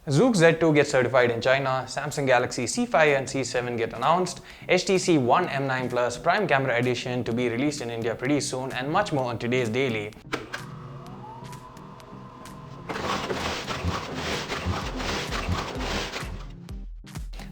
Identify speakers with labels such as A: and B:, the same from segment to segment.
A: Zuk Z2 gets certified in China, Samsung Galaxy C5 and C7 get announced, HTC One M9 Plus Prime Camera Edition to be released in India pretty soon, and much more on today's daily.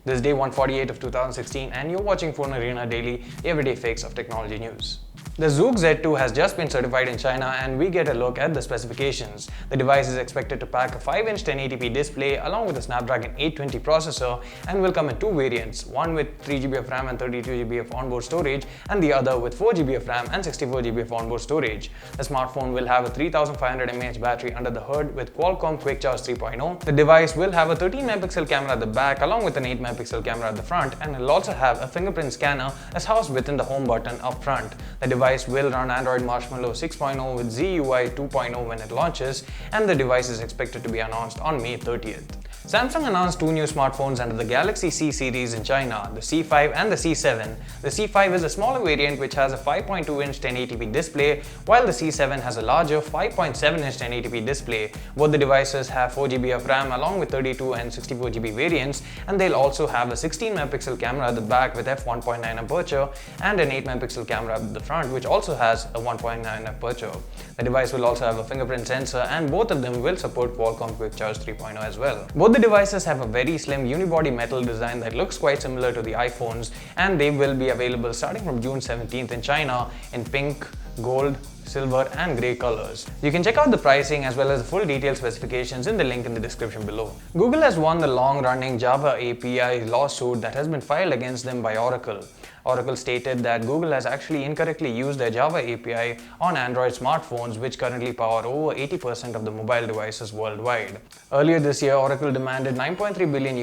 A: This is day 148 of 2016 and you're watching FoneArena Daily, everyday fix of technology news. The Zuk Z2 has just been certified in China and we get a look at the specifications. The device is expected to pack a 5-inch 1080p display along with a Snapdragon 820 processor and will come in two variants, one with 3GB of RAM and 32GB of onboard storage and the other with 4GB of RAM and 64GB of onboard storage. The smartphone will have a 3500 mAh battery under the hood with Qualcomm Quick Charge 3.0. The device will have a 13MP camera at the back along with an 8MP camera at the front, and it will also have a fingerprint scanner as housed within the home button up front. The device will run Android Marshmallow 6.0 with ZUI 2.0 when it launches, and the device is expected to be announced on May 30th. Samsung announced two new smartphones under the Galaxy C series in China, the C5 and the C7. The C5 is a smaller variant which has a 5.2-inch 1080p display, while the C7 has a larger 5.7-inch 1080p display. Both the devices have 4GB of RAM along with 32 and 64GB variants, and they'll also have a 16MP camera at the back with f1.9 aperture and an 8MP camera at the front which also has a 1.9 aperture. The device will also have a fingerprint sensor, and both of them will support Qualcomm Quick Charge 3.0 as well. Both the devices have a very slim unibody metal design that looks quite similar to the iPhones, and they will be available starting from June 17th in China in pink, gold, silver and grey colors. You can check out the pricing as well as the full detailed specifications in the link in the description below. Google has won the long-running Java API lawsuit that has been filed against them by Oracle. Oracle stated that Google has actually incorrectly used their Java API on Android smartphones, which currently power over 80% of the mobile devices worldwide. Earlier this year, Oracle demanded $9.3 billion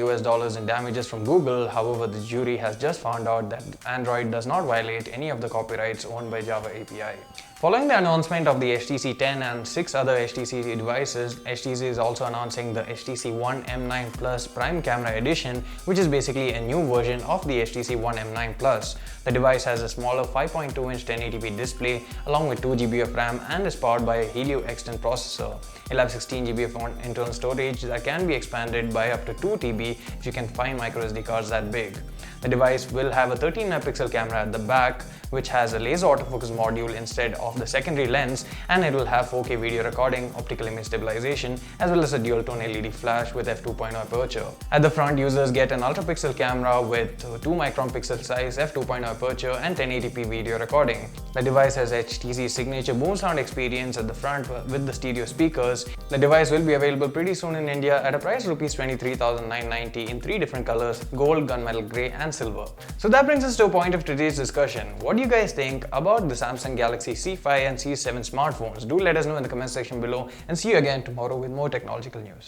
A: in damages from Google. However, the jury has just found out that Android does not violate any of the copyrights owned by Java API. Following the announcement of the HTC 10 and 6 other HTC devices, HTC is also announcing the HTC One M9 Plus Prime Camera Edition, which is basically a new version of the HTC One M9 Plus. The device has a smaller 5.2-inch 1080p display along with 2GB of RAM and is powered by a Helio X10 processor. It'll have 16GB of internal storage that can be expanded by up to 2TB if you can find microSD cards that big. The device will have a 13MP camera at the back, which has a laser autofocus module instead of the secondary lens, and it will have 4K video recording, optical image stabilization, as well as a dual-tone LED flash with f2.0 aperture. At the front, users get an ultra-pixel camera with 2 micron pixel size, f2.0 aperture and 1080p video recording. The device has HTC's signature boom sound experience at the front with the stereo speakers. The device will be available pretty soon in India at a price of ₹23,990 in 3 different colors: gold, gunmetal grey and silver. So that brings us to a point of today's discussion. What do you guys think about the Samsung Galaxy C5 and C7 smartphones? Do let us know in the comment section below, and see you again tomorrow with more technological news.